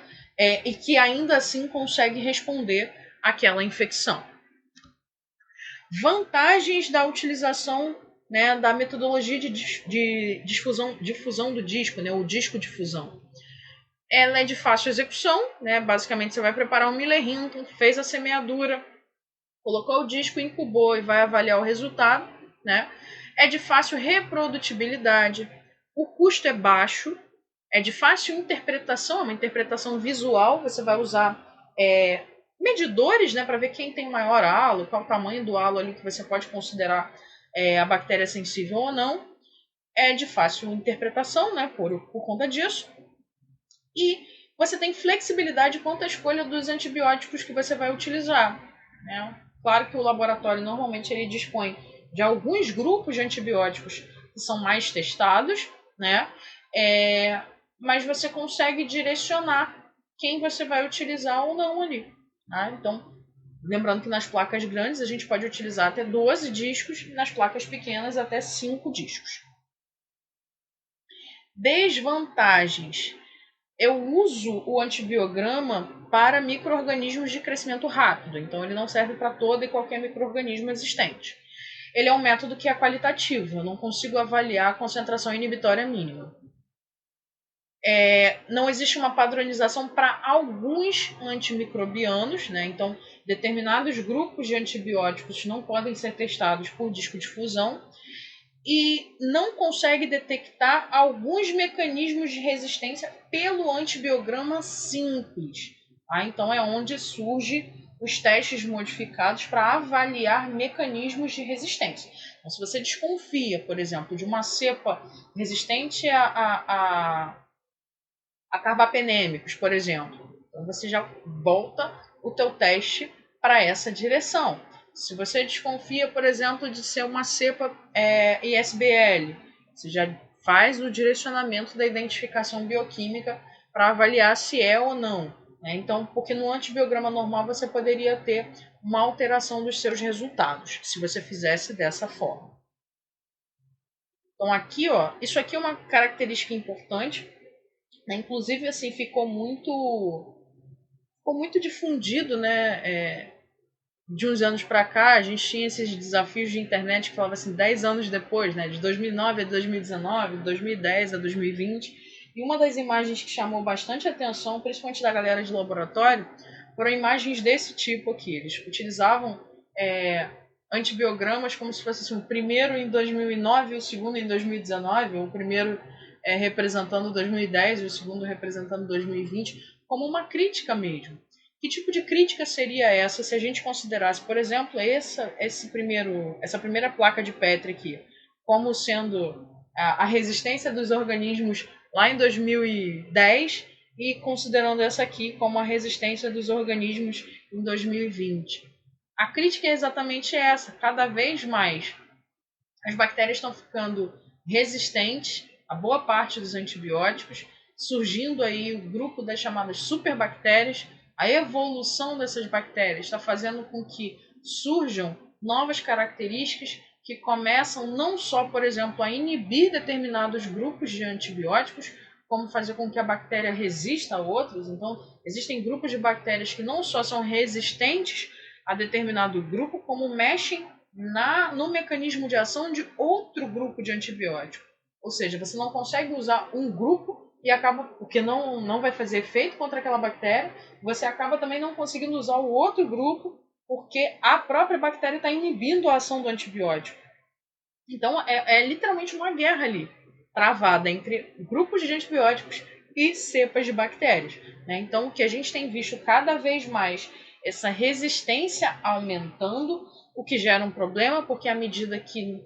E que ainda assim consegue responder àquela infecção. Vantagens da utilização, né, da metodologia de difusão do disco, né, o disco de fusão. Ela é de fácil execução, né? Basicamente você vai preparar um Miller Hinton, fez a semeadura, colocou o disco, incubou e vai avaliar o resultado, né? É de fácil reprodutibilidade, o custo é baixo, é de fácil interpretação, é uma interpretação visual, você vai usar medidores, né, para ver quem tem maior halo, qual o tamanho do halo ali que você pode considerar a bactéria sensível ou não. É de fácil interpretação, né, por conta disso. E você tem flexibilidade quanto à escolha dos antibióticos que você vai utilizar, né? Claro que o laboratório normalmente ele dispõe de alguns grupos de antibióticos que são mais testados, né? Mas você consegue direcionar quem você vai utilizar ou não ali. Tá? Então, lembrando que nas placas grandes a gente pode utilizar até 12 discos, e nas placas pequenas até 5 discos. Desvantagens. Eu uso o antibiograma para micro-organismos de crescimento rápido, então ele não serve para todo e qualquer micro-organismo existente. Ele é um método que é qualitativo, eu não consigo avaliar a concentração inibitória mínima. Não existe uma padronização para alguns antimicrobianos, né? Então determinados grupos de antibióticos não podem ser testados por disco de fusão, e não consegue detectar alguns mecanismos de resistência pelo antibiograma simples. Tá? Então é onde surgem os testes modificados para avaliar mecanismos de resistência. Então, se você desconfia, por exemplo, de uma cepa resistente a carbapenêmicos, por exemplo, então você já volta o teu teste para essa direção. Se você desconfia, por exemplo, de ser uma cepa ISBL, você já faz o direcionamento da identificação bioquímica para avaliar se é ou não. Né? Então, porque no antibiograma normal você poderia ter uma alteração dos seus resultados, se você fizesse dessa forma. Então aqui, ó, isso aqui é uma característica importante, né? Inclusive, assim, ficou muito difundido, né? De uns anos para cá, a gente tinha esses desafios de internet que falavam assim, 10 anos depois, né? De 2009 a 2019, de 2010 a 2020. E uma das imagens que chamou bastante atenção, principalmente da galera de laboratório, foram imagens desse tipo aqui. Eles utilizavam antibiogramas como se fosse assim, o primeiro em 2009 e o segundo em 2019, ou o primeiro representando 2010 e o segundo representando 2020, como uma crítica mesmo. Que tipo de crítica seria essa se a gente considerasse, por exemplo, essa primeira placa de Petri aqui como sendo a resistência dos organismos lá em 2010 e considerando essa aqui como a resistência dos organismos em 2020? A crítica é exatamente essa. Cada vez mais as bactérias estão ficando resistentes a boa parte dos antibióticos, surgindo aí o grupo das chamadas superbactérias. A evolução dessas bactérias está fazendo com que surjam novas características que começam não só, por exemplo, a inibir determinados grupos de antibióticos, como fazer com que a bactéria resista a outros. Então, existem grupos de bactérias que não só são resistentes a determinado grupo, como mexem no mecanismo de ação de outro grupo de antibiótico. Ou seja, você não consegue usar um grupo e acaba, porque não vai fazer efeito contra aquela bactéria, você acaba também não conseguindo usar o outro grupo, porque a própria bactéria está inibindo a ação do antibiótico. Então, é literalmente uma guerra ali, travada entre grupos de antibióticos e cepas de bactérias. Né? Então, o que a gente tem visto cada vez mais essa resistência aumentando, o que gera um problema, porque à medida que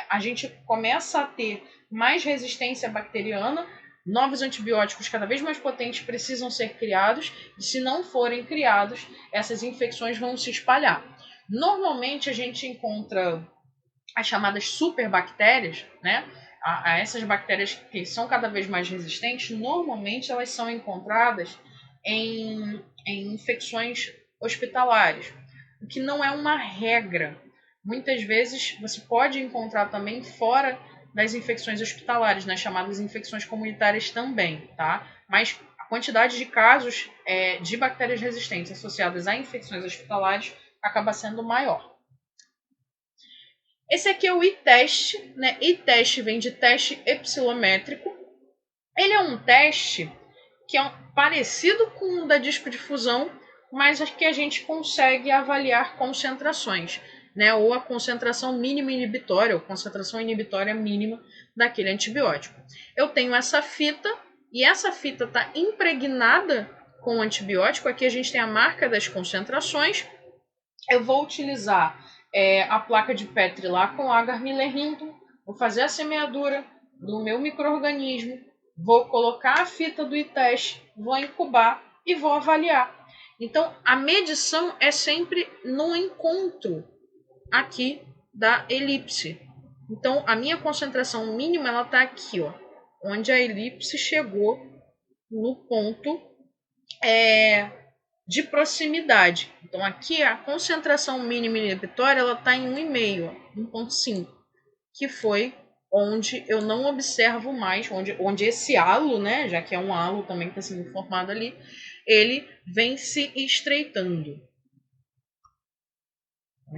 a gente começa a ter mais resistência bacteriana, novos antibióticos cada vez mais potentes precisam ser criados, e se não forem criados, essas infecções vão se espalhar. Normalmente a gente encontra as chamadas superbactérias, né? A essas bactérias que são cada vez mais resistentes, normalmente elas são encontradas em infecções hospitalares, o que não é uma regra. Muitas vezes você pode encontrar também fora das infecções hospitalares, nas chamadas infecções comunitárias também, tá? Mas a quantidade de casos de bactérias resistentes associadas a infecções hospitalares acaba sendo maior. Esse aqui é o i-teste, né? I-teste vem de teste epsilométrico. Ele é um teste que é parecido com o da discodifusão, mas que a gente consegue avaliar concentrações, né? Ou a concentração mínima inibitória, ou concentração inibitória mínima daquele antibiótico. Eu tenho essa fita, e essa fita está impregnada com o antibiótico. Aqui a gente tem a marca das concentrações. Eu vou utilizar a placa de Petri lá com agar Miller-Hinton, vou fazer a semeadura do meu micro-organismo, vou colocar a fita do i-teste, vou incubar e vou avaliar. Então, a medição é sempre no encontro aqui da elipse. Então, a minha concentração mínima ela está aqui, ó, onde a elipse chegou no ponto de proximidade. Então, aqui a concentração mínima inibitória está em 1,5, 1,5, que foi onde eu não observo mais, onde esse halo, né, já que é um halo também que está sendo formado ali, ele vem se estreitando.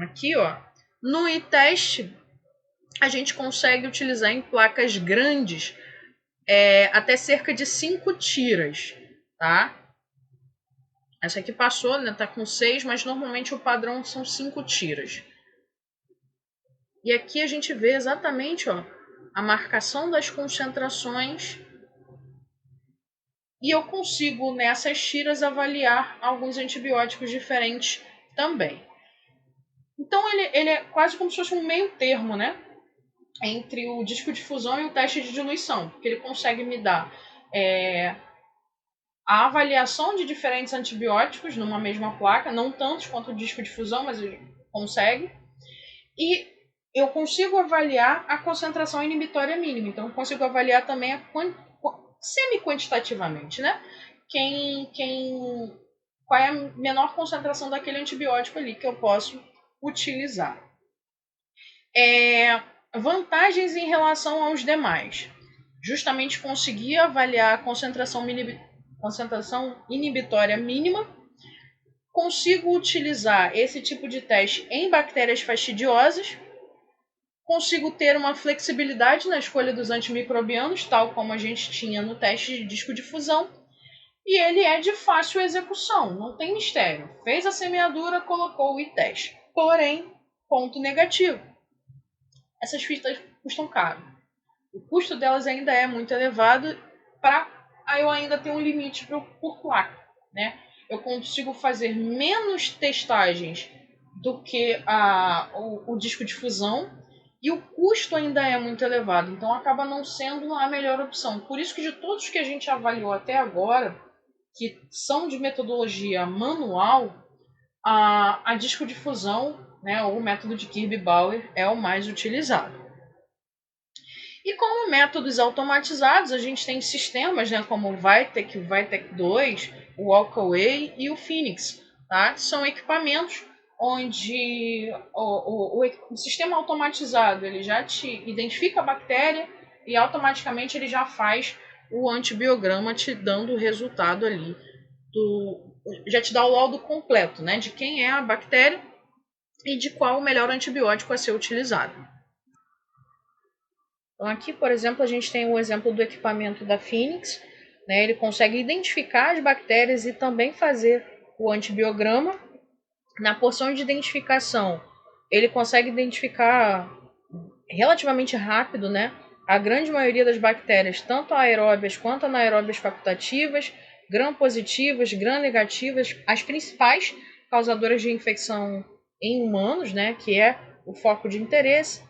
Aqui, ó, no i-teste, a gente consegue utilizar em placas grandes até cerca de 5 tiras, tá? Essa aqui passou, né? Tá com 6, mas normalmente o padrão são 5 tiras. E aqui a gente vê exatamente, ó, a marcação das concentrações. E eu consigo, nessas tiras, avaliar alguns antibióticos diferentes também. Então, ele é quase como se fosse um meio termo, né? Entre o discodifusão e o teste de diluição. Porque ele consegue me dar a avaliação de diferentes antibióticos numa mesma placa, não tantos quanto o discodifusão, mas ele consegue. E eu consigo avaliar a concentração inibitória mínima. Então, eu consigo avaliar também semi-quantitativamente, né? Qual é a menor concentração daquele antibiótico ali que eu posso utilizar. Vantagens em relação aos demais. Justamente conseguir avaliar a concentração inibitória mínima. Consigo utilizar esse tipo de teste em bactérias fastidiosas. Consigo ter uma flexibilidade na escolha dos antimicrobianos, tal como a gente tinha no teste de discodifusão. E ele é de fácil execução, não tem mistério. Fez a semeadura, colocou o i-teste. Porém, ponto negativo. Essas fitas custam caro. O custo delas ainda é muito elevado para eu ainda ter um limite por placa, né? Eu consigo fazer menos testagens do que o discodifusão e o custo ainda é muito elevado, então acaba não sendo a melhor opção. Por isso que de todos que a gente avaliou até agora, que são de metodologia manual, a discodifusão, né, ou o método de Kirby-Bauer é o mais utilizado. E como métodos automatizados, a gente tem sistemas, né, como o Vitek 2, o Alkaway e o Phoenix, tá? São equipamentos onde o sistema automatizado ele já te identifica a bactéria e automaticamente ele já faz o antibiograma te dando o resultado ali. Já te dá o laudo completo, né, de quem é a bactéria e de qual o melhor antibiótico a ser utilizado. Então aqui, por exemplo, a gente tem o exemplo do equipamento da Phoenix, né? Ele consegue identificar as bactérias e também fazer o antibiograma. Na porção de identificação, ele consegue identificar relativamente rápido, né, a grande maioria das bactérias, tanto aeróbias quanto anaeróbias facultativas, gram-positivas, gram-negativas, as principais causadoras de infecção em humanos, né, que é o foco de interesse.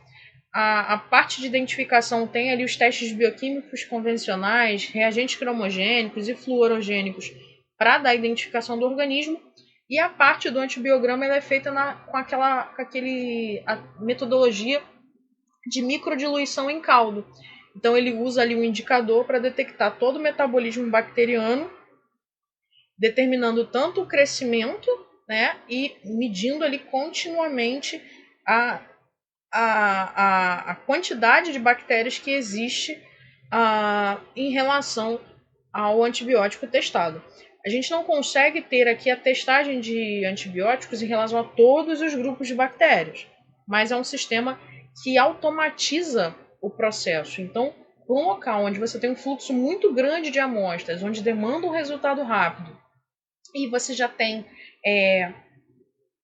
A parte de identificação tem ali os testes bioquímicos convencionais, reagentes cromogênicos e fluorogênicos para dar a identificação do organismo. E a parte do antibiograma ela é feita com a metodologia de microdiluição em caldo. Então ele usa ali um indicador para detectar todo o metabolismo bacteriano, determinando tanto o crescimento, né, e medindo ali continuamente a quantidade de bactérias que existe em relação ao antibiótico testado. A gente não consegue ter aqui a testagem de antibióticos em relação a todos os grupos de bactérias, mas é um sistema que automatiza o processo. Então, para um local onde você tem um fluxo muito grande de amostras, onde demanda um resultado rápido, e você já tem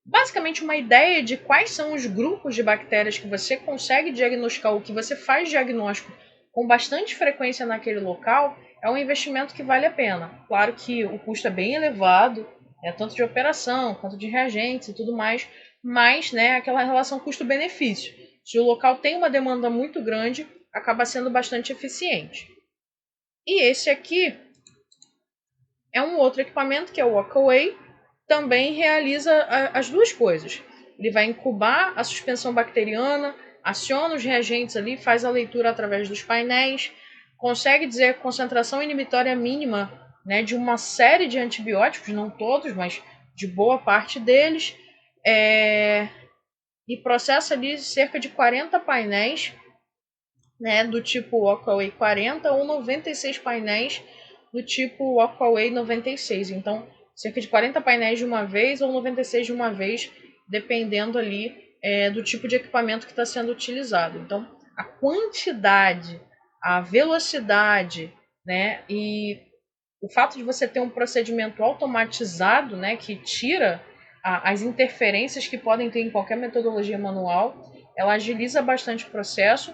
basicamente uma ideia de quais são os grupos de bactérias que você consegue diagnosticar, ou que você faz diagnóstico com bastante frequência naquele local, é um investimento que vale a pena. Claro que o custo é bem elevado, tanto de operação quanto de reagentes e tudo mais, mas aquela relação custo-benefício. Se o local tem uma demanda muito grande, acaba sendo bastante eficiente. E esse aqui é um outro equipamento, que é o Walkaway, também realiza as duas coisas. Ele vai incubar a suspensão bacteriana, aciona os reagentes ali, faz a leitura através dos painéis, consegue dizer a concentração inibitória mínima, né, de uma série de antibióticos, não todos, mas de boa parte deles, e processa ali cerca de 40 painéis, né, do tipo Walkaway 40 ou 96 painéis do tipo Walkaway 96. Então, cerca de 40 painéis de uma vez ou 96 de uma vez, dependendo ali do tipo de equipamento que está sendo utilizado. Então, a quantidade, a velocidade, né, e o fato de você ter um procedimento automatizado, né, que tira as interferências que podem ter em qualquer metodologia manual, ela agiliza bastante o processo,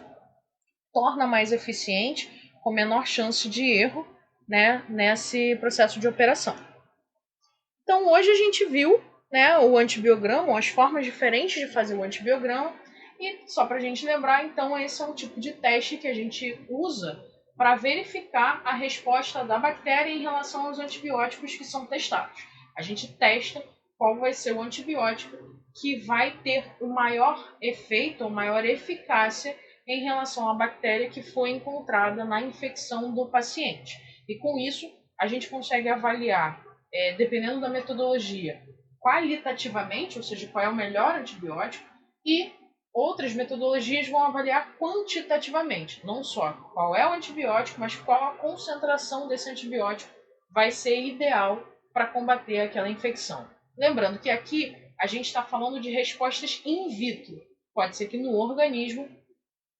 torna mais eficiente, com menor chance de erro, né, nesse processo de operação. Então, hoje a gente viu, né, o antibiograma, as formas diferentes de fazer o antibiograma, e só para a gente lembrar, então, esse é um tipo de teste que a gente usa para verificar a resposta da bactéria em relação aos antibióticos que são testados. A gente testa qual vai ser o antibiótico que vai ter o maior efeito, ou maior eficácia em relação à bactéria que foi encontrada na infecção do paciente. E com isso, a gente consegue avaliar, dependendo da metodologia, qualitativamente, ou seja, qual é o melhor antibiótico, e outras metodologias vão avaliar quantitativamente, não só qual é o antibiótico, mas qual a concentração desse antibiótico vai ser ideal para combater aquela infecção. Lembrando que aqui a gente está falando de respostas in vitro. Pode ser que no organismo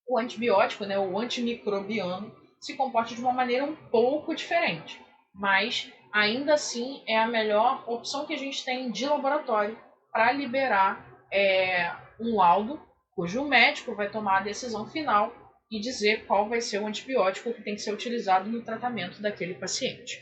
o antibiótico, né, o antimicrobiano, se comporte de uma maneira um pouco diferente, mas ainda assim é a melhor opção que a gente tem de laboratório para liberar um laudo, cujo médico vai tomar a decisão final e dizer qual vai ser o antibiótico que tem que ser utilizado no tratamento daquele paciente.